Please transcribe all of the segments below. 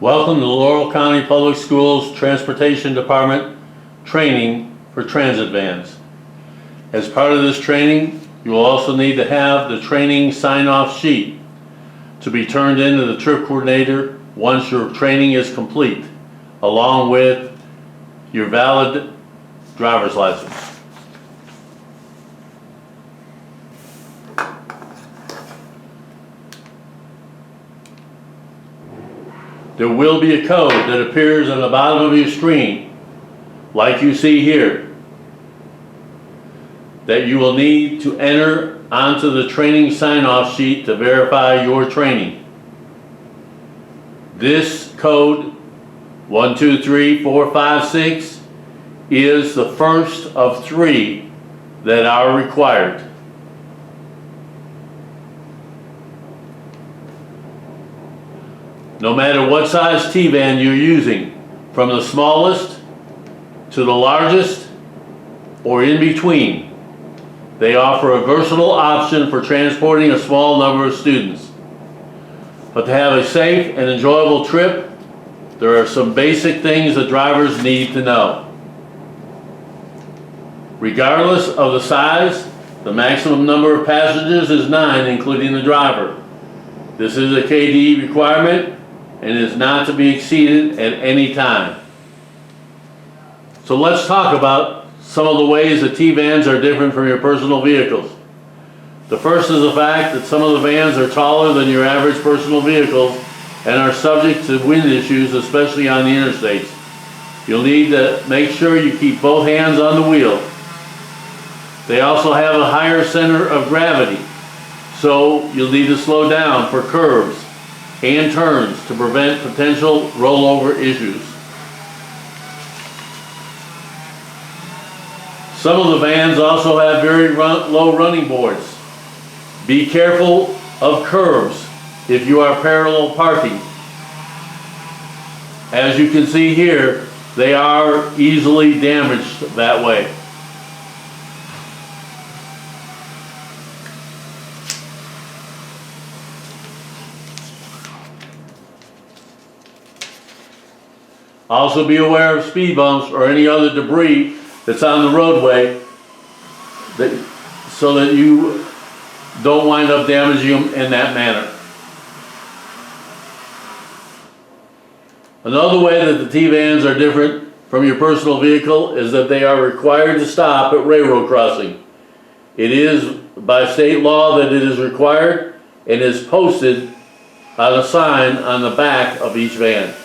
Welcome to the Laurel County Public Schools Transportation Department training for transit vans. As part of this training, you will also need to have the training sign-off sheet to be turned into the trip coordinator once your training is complete, along with your valid driver's license. There will be a code that appears on the bottom of your screen, like you see here, that you will need to enter onto the training sign-off sheet to verify your training. This code, 123456, is the first of 3 that are required. No matter what size T-van you're using, from the smallest to the largest or in between, they offer a versatile option for transporting a small number of students. But to have a safe and enjoyable trip, there are some basic things that drivers need to know. Regardless of the size, the maximum number of passengers is 9, including the driver. This is a KDE requirement and is not to be exceeded at any time. So let's talk about some of the ways that T-vans are different from your personal vehicles. The first is the fact that some of the vans are taller than your average personal vehicles and are subject to wind issues, especially on the interstates. You'll need to make sure you keep both hands on the wheel. They also have a higher center of gravity, so you'll need to slow down for curves and turns to prevent potential rollover issues. Some of the vans also have very low running boards. Be careful of curves if you are parallel parking. As you can see here, they are easily damaged that way. Also be aware of speed bumps or any other debris that's on the roadway so that you don't wind up damaging them in that manner. Another way that the T-vans are different from your personal vehicle is that they are required to stop at railroad crossing. It is by state law that it is required and is posted on a sign on the back of each van.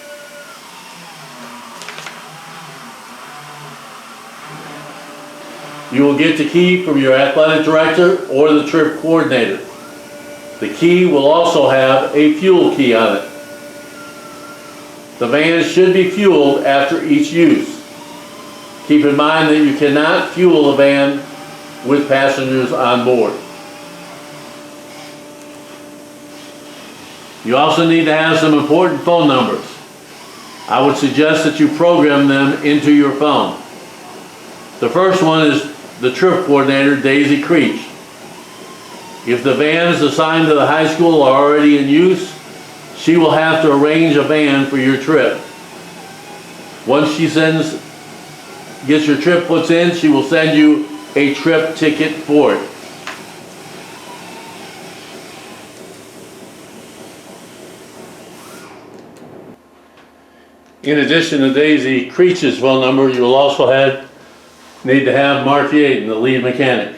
You will get the key from your athletic director or the trip coordinator. The key will also have a fuel key on it. The vans should be fueled after each use. Keep in mind that you cannot fuel a van with passengers on board. You also need to have some important phone numbers. I would suggest that you program them into your phone. The first one is the trip coordinator, Daisy Creech. If the vans assigned to the high school are already in use, she will have to arrange a van for your trip. Once she gets your trip puts in, she will send you a trip ticket for it. In addition to Daisy Creech's phone number, you will also need to have Mark Yaden, the lead mechanic.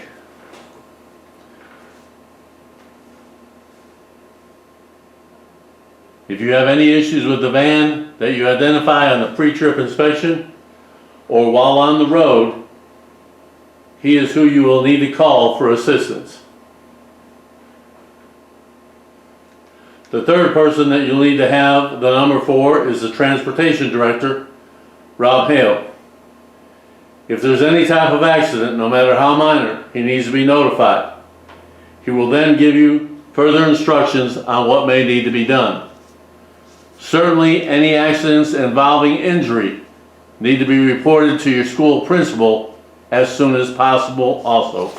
If you have any issues with the van that you identify on the pre-trip inspection or while on the road, he is who you will need to call for assistance. The third person that you'll need to have the number for is the transportation director, Rob Hale. If there's any type of accident, no matter how minor, he needs to be notified. He will then give you further instructions on what may need to be done. Certainly, any accidents involving injury need to be reported to your school principal as soon as possible also.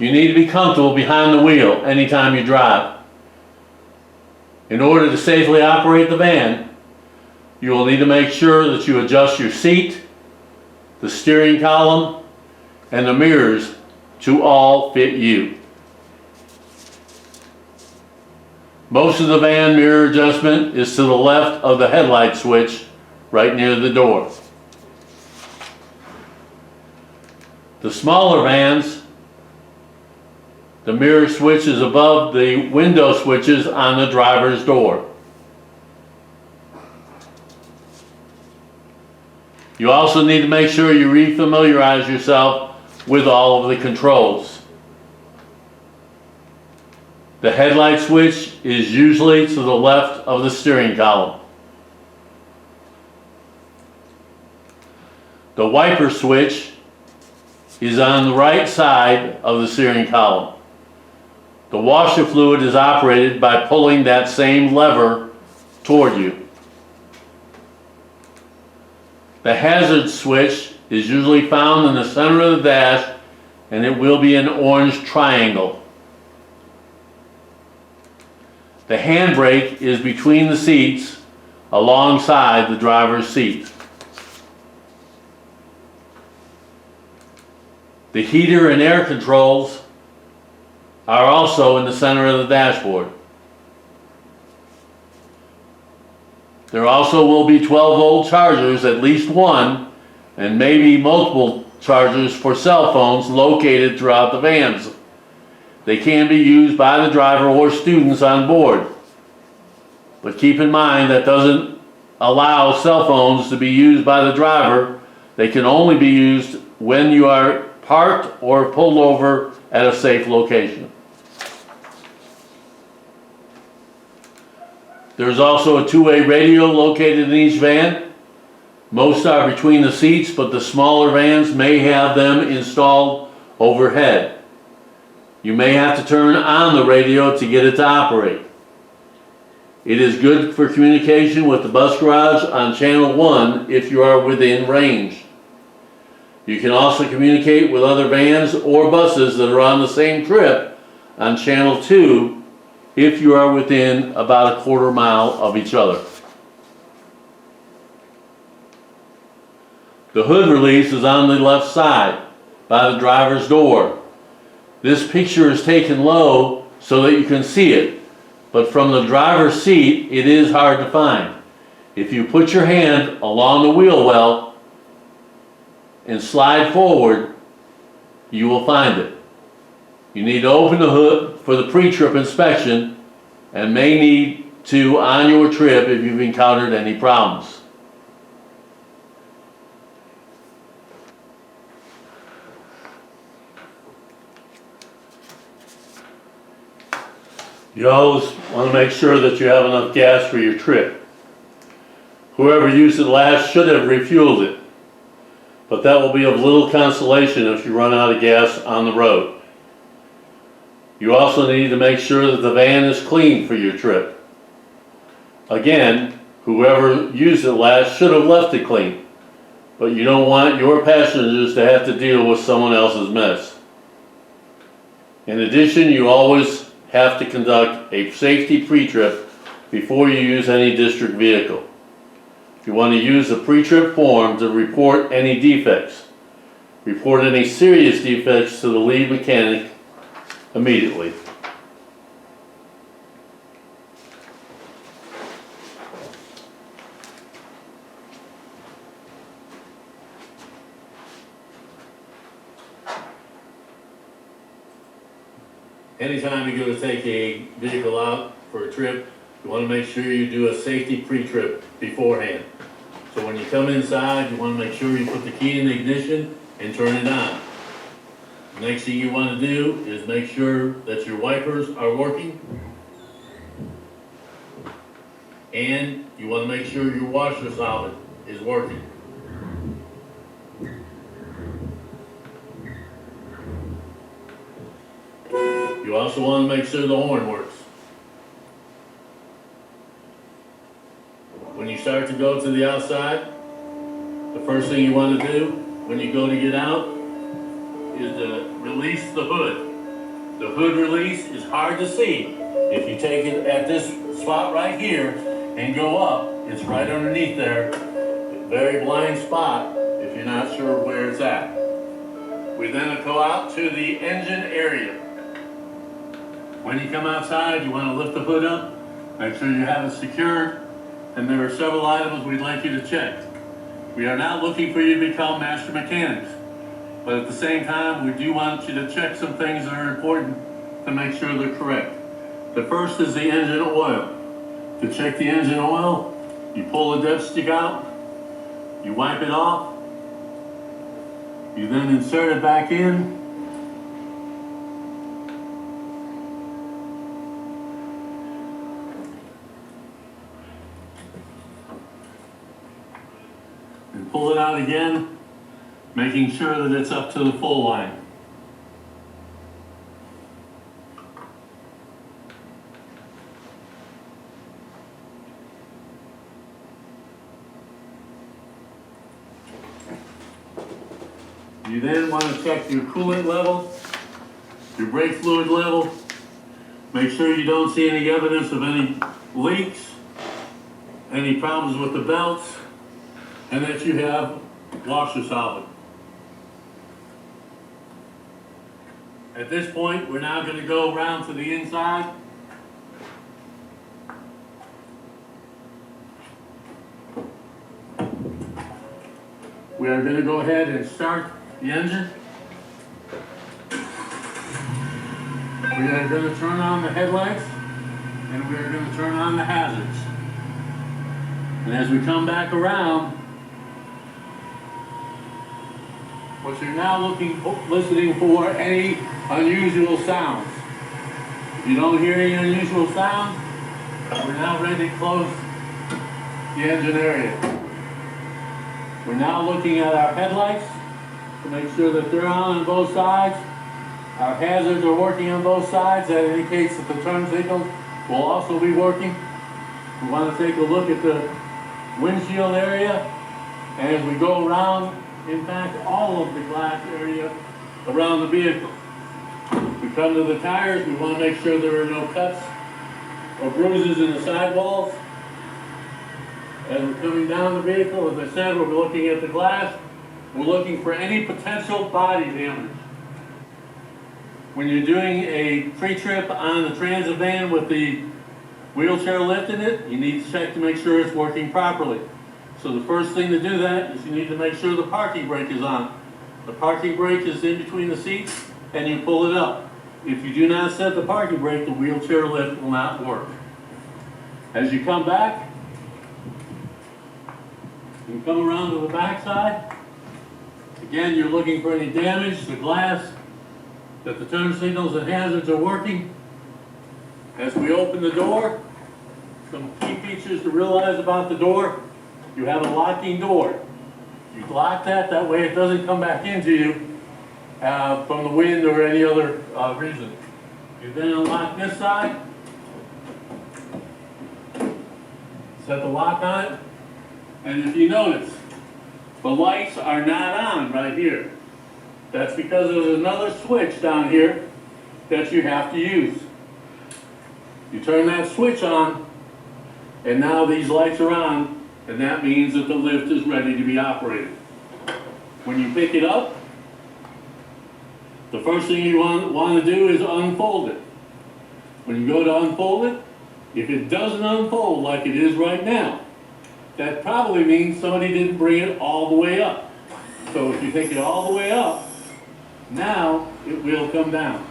You need to be comfortable behind the wheel anytime you drive. In order to safely operate the van, you will need to make sure that you adjust your seat, the steering column, and the mirrors to all fit you. Most of the van mirror adjustment is to the left of the headlight switch right near the door. The smaller vans, the mirror switch is above the window switches on the driver's door. You also need to make sure you refamiliarize yourself with all of the controls. The headlight switch is usually to the left of the steering column. The wiper switch is on the right side of the steering column. The washer fluid is operated by pulling that same lever toward you. The hazard switch is usually found in the center of the dash, and it will be an orange triangle. The handbrake is between the seats alongside the driver's seat. The heater and air controls are also in the center of the dashboard. There also will be 12-volt chargers, at least one, and maybe multiple chargers for cell phones located throughout the vans. They can be used by the driver or students on board. But keep in mind that doesn't allow cell phones to be used by the driver. They can only be used when you are parked or pulled over at a safe location. There's also a two-way radio located in each van. Most are between the seats, but the smaller vans may have them installed overhead. You may have to turn on the radio to get it to operate. It is good for communication with the bus garage on channel 1 if you are within range. You can also communicate with other vans or buses that are on the same trip on channel 2 if you are within about a quarter mile of each other. The hood release is on the left side by the driver's door. This picture is taken low so that you can see it, but from the driver's seat it is hard to find. If you put your hand along the wheel well and slide forward, you will find it. You need to open the hood for the pre-trip inspection and may need to on your trip if you've encountered any problems. You always want to make sure that you have enough gas for your trip. Whoever used it last should have refueled it, but that will be of little consolation if you run out of gas on the road. You also need to make sure that the van is clean for your trip. Again, whoever used it last should have left it clean, but you don't want your passengers to have to deal with someone else's mess. In addition, you always have to conduct a safety pre-trip before you use any district vehicle. You want to use the pre-trip form to report any defects. Report any serious defects to the lead mechanic immediately. Anytime you're going to take a vehicle out for a trip, you want to make sure you do a safety pre-trip beforehand. So when you come inside, you want to make sure you put the key in the ignition and turn it on. Next thing you want to do is make sure that your wipers are working, and you want to make sure your washer solvent is working. You also want to make sure the horn works. When you start to go to the outside, the first thing you want to do when you go to get out is to release the hood. The hood release is hard to see. If you take it at this spot right here and go up, it's right underneath there. Very blind spot if you're not sure where it's at. We then go out to the engine area. When you come outside, you want to lift the hood up, make sure you have it secured, and there are several items we'd like you to check. We are not looking for you to become master mechanics, but at the same time, we do want you to check some things that are important to make sure they're correct. The first is the engine oil. To check the engine oil, you pull the dipstick out, you wipe it off, you then insert it back in, and pull it out again, making sure that it's up to the full line. You then want to check your coolant level, your brake fluid level. Make sure you don't see any evidence of any leaks, any problems with the belts, and that you have washer solvent. At this point, we're now going to go around to the inside. We are going to go ahead and start the engine. We are going to turn on the headlights, and we are going to turn on the hazards. And as we come back around, what you're now listening for any unusual sounds. If you don't hear any unusual sounds, we're now ready to close the engine area. We're now looking at our headlights to make sure that they're on both sides. Our hazards are working on both sides. That indicates that the turn signals will also be working. We want to take a look at the windshield area. And as we go around, in fact, all of the glass area around the vehicle. We come to the tires. We want to make sure there are no cuts or bruises in the sidewalls. As we're coming down the vehicle, as I said, we're looking at the glass. We're looking for any potential body damage. When you're doing a pre-trip on the transit van with the wheelchair lift in it, you need to check to make sure it's working properly. So the first thing to do that is you need to make sure the parking brake is on. The parking brake is in between the seats, and you pull it up. If you do not set the parking brake, the wheelchair lift will not work. As you come back, you come around to the back side. Again, you're looking for any damage, the glass, that the turn signals and hazards are working. As we open the door, some key features to realize about the door. You have a locking door. You lock that way it doesn't come back into you from the wind or any other reason. You then unlock this side, set the lock on it, and if you notice, the lights are not on right here. That's because there's another switch down here that you have to use. You turn that switch on, and now these lights are on, and that means that the lift is ready to be operated. When you pick it up, the first thing you want to do is unfold it. When you go to unfold it, if it doesn't unfold like it is right now, that probably means somebody didn't bring it all the way up. So if you take it all the way up, now it will come down.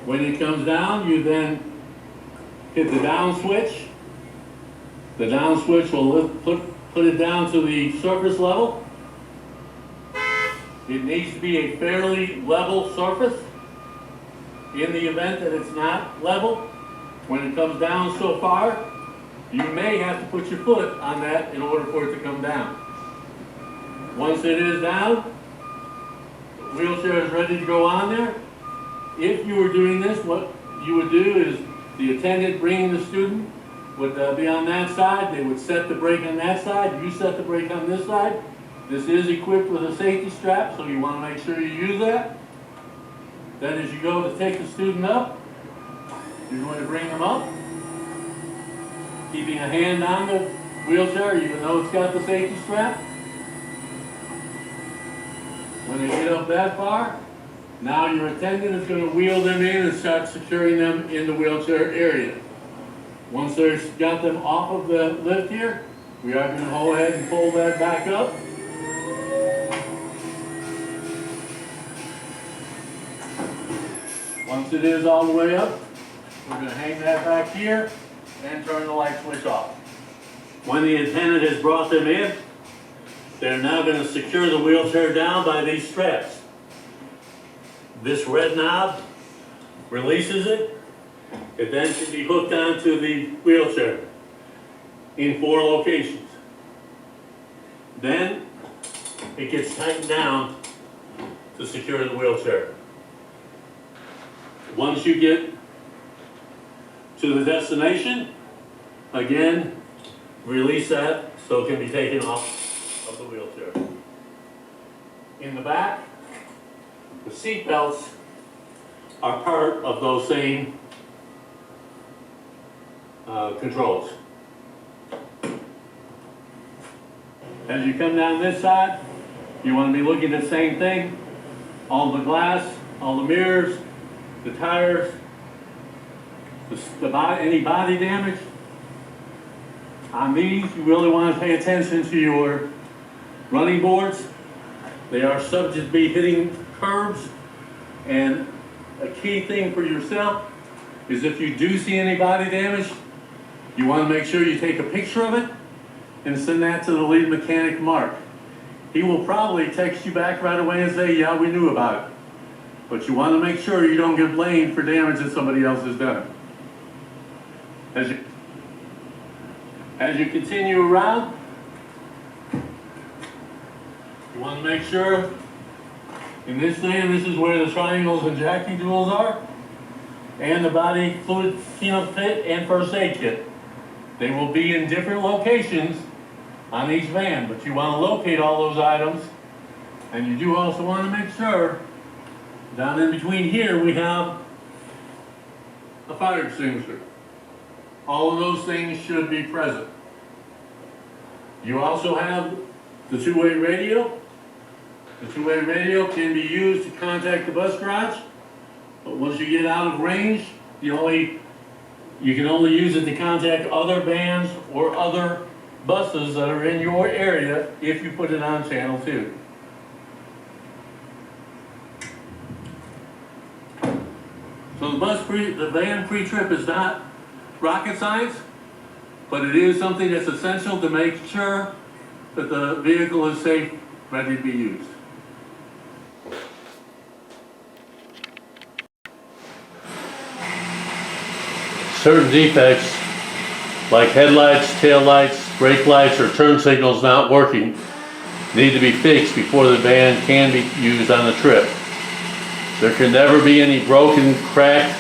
When it comes down, you then hit the down switch. The down switch will put it down to the surface level. It needs to be a fairly level surface. In the event that it's not level, when it comes down so far, you may have to put your foot on that in order for it to come down. Once it is down, the wheelchair is ready to go on there. If you were doing this, what you would do is the attendant bringing the student would be on that side. They would set the brake on that side. You set the brake on this side. This is equipped with a safety strap, so you want to make sure you use that. Then as you go to take the student up, you're going to bring them up, keeping a hand on the wheelchair even though it's got the safety strap. When they get up that far, now your attendant is going to wheel them in and start securing them in the wheelchair area. Once they've got them off of the lift here, we are going to go ahead and pull that back up. Once it is all the way up, we're going to hang that back here and turn the light switch off. When the attendant has brought them in, they're now going to secure the wheelchair down by these straps. This red knob releases it. It then can be hooked onto the wheelchair in 4 locations. Then it gets tightened down to secure the wheelchair. Once you get to the destination, again, release that so it can be taken off of the wheelchair. In the back, the seat belts are part of those same controls. As you come down this side, you want to be looking at the same thing. All the glass, all the mirrors, the tires, any body damage. On these, you really want to pay attention to your running boards. They are subject to be hitting curbs, and a key thing for yourself is if you do see any body damage, you want to make sure you take a picture of it and send that to the lead mechanic, Mark. He will probably text you back right away and say, yeah, we knew about it. But you want to make sure you don't get blamed for damage that somebody else has done. As you continue around, you want to make sure in this stand, this is where the triangles and jacking tools are, and the body fluid cleanup kit and first aid kit. They will be in different locations on each van, but you want to locate all those items, and you do also want to make sure down in between here we have a fire extinguisher. All of those things should be present. You also have the two-way radio. The two-way radio can be used to contact the bus garage, but once you get out of range, you can only use it to contact other vans or other buses that are in your area if you put it on channel 2. So the van pre-trip is not rocket science, but it is something that's essential to make sure that the vehicle is safe, ready to be used. Certain defects, like headlights, taillights, brake lights, or turn signals not working, need to be fixed before the van can be used on a trip. There can never be any broken, cracked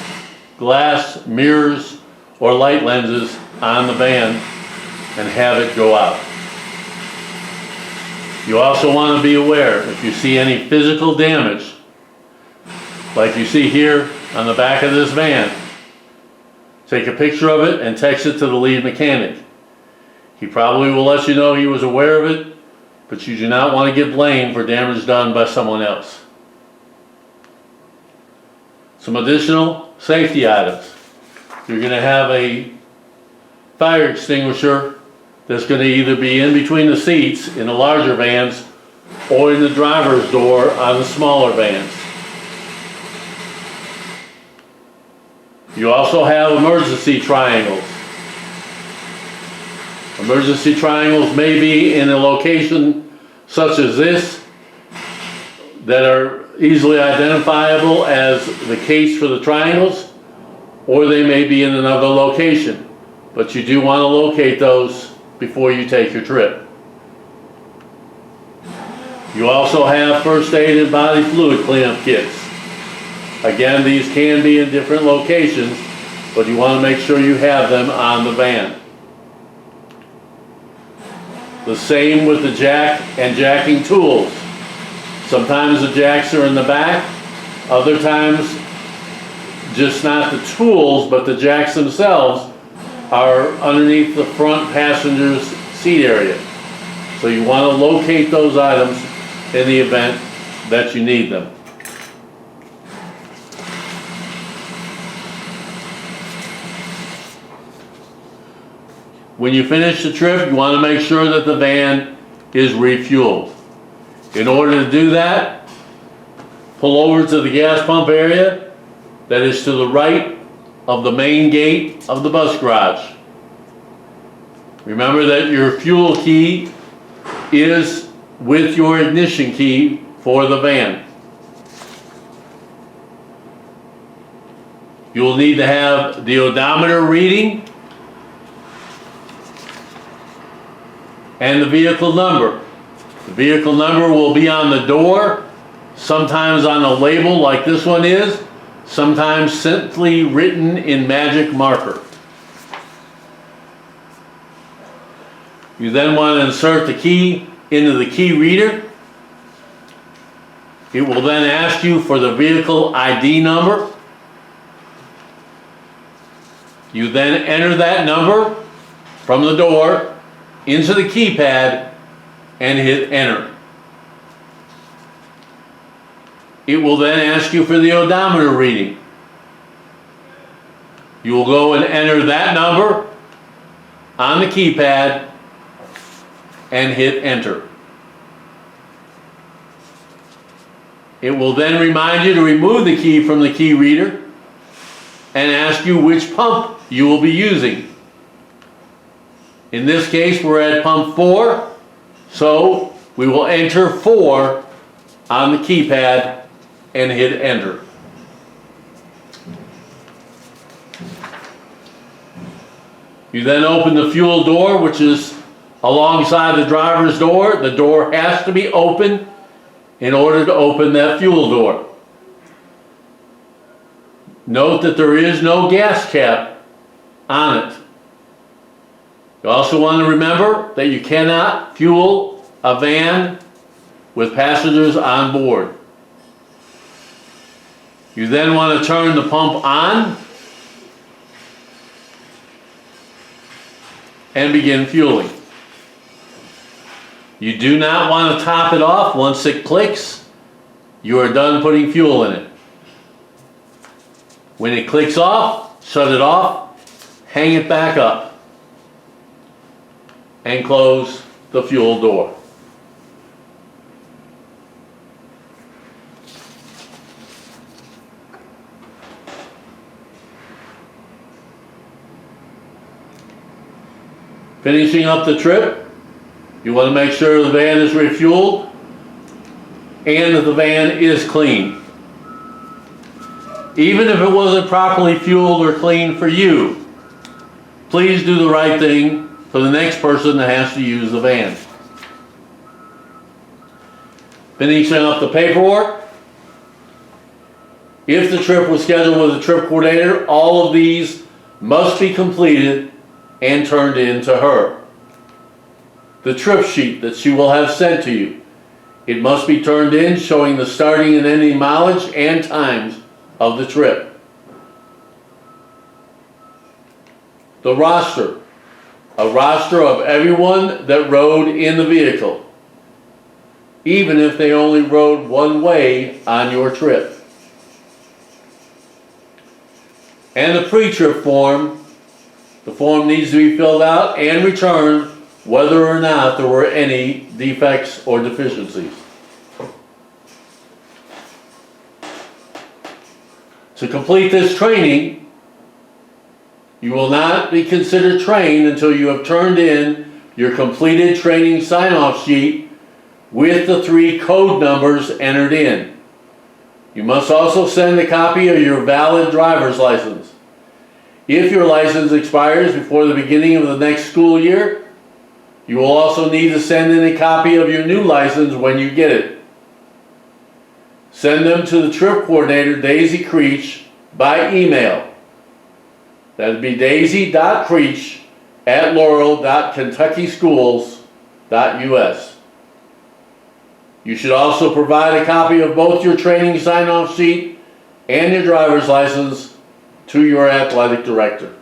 glass, mirrors, or light lenses on the van and have it go out. You also want to be aware if you see any physical damage, like you see here on the back of this van, take a picture of it and text it to the lead mechanic. He probably will let you know he was aware of it, but you do not want to get blamed for damage done by someone else. Some additional safety items. You're going to have a fire extinguisher that's going to either be in between the seats in the larger vans or in the driver's door on the smaller vans. You also have emergency triangles. Emergency triangles may be in a location such as this that are easily identifiable as the case for the triangles, or they may be in another location. But you do want to locate those before you take your trip. You also have first aid and body fluid cleanup kits. Again, these can be in different locations, but you want to make sure you have them on the van. The same with the jack and jacking tools. Sometimes the jacks are in the back, other times just not the tools, but the jacks themselves are underneath the front passenger's seat area. So you want to locate those items in the event that you need them. When you finish the trip, you want to make sure that the van is refueled. In order to do that, pull over to the gas pump area that is to the right of the main gate of the bus garage. Remember that your fuel key is with your ignition key for the van. You'll need to have the odometer reading and the vehicle number. The vehicle number will be on the door, sometimes on a label like this one is, sometimes simply written in magic marker. You then want to insert the key into the key reader. It will then ask you for the vehicle ID number. You then enter that number from the door into the keypad and hit enter. It will then ask you for the odometer reading. You will go and enter that number on the keypad and hit enter. It will then remind you to remove the key from the key reader and ask you which pump you will be using. In this case, we're at pump 4, so we will enter 4 on the keypad and hit enter. You then open the fuel door, which is alongside the driver's door. The door has to be open in order to open that fuel door. Note that there is no gas cap on it. You also want to remember that you cannot fuel a van with passengers on board. You then want to turn the pump on and begin fueling. You do not want to top it off. Once it clicks, you are done putting fuel in it. When it clicks off, shut it off, hang it back up, and close the fuel door. Finishing up the trip, you want to make sure the van is refueled and that the van is clean. Even if it wasn't properly fueled or cleaned for you, please do the right thing for the next person that has to use the van. Finishing up the paperwork. If the trip was scheduled with a trip coordinator, all of these must be completed and turned in to her. The trip sheet that she will have sent to you, it must be turned in showing the starting and ending mileage and times of the trip. The roster. A roster of everyone that rode in the vehicle, even if they only rode one way on your trip. And the pre-trip form. The form needs to be filled out and returned whether or not there were any defects or deficiencies. To complete this training, you will not be considered trained until you have turned in your completed training sign-off sheet with the 3 code numbers entered in. You must also send a copy of your valid driver's license. If your license expires before the beginning of the next school year, you will also need to send in a copy of your new license when you get it. Send them to the trip coordinator, Daisy Creech, by email. That would be daisy.creech@laurel.kentuckyschools.com. You should also provide a copy of both your training sign-off sheet and your driver's license to your athletic director.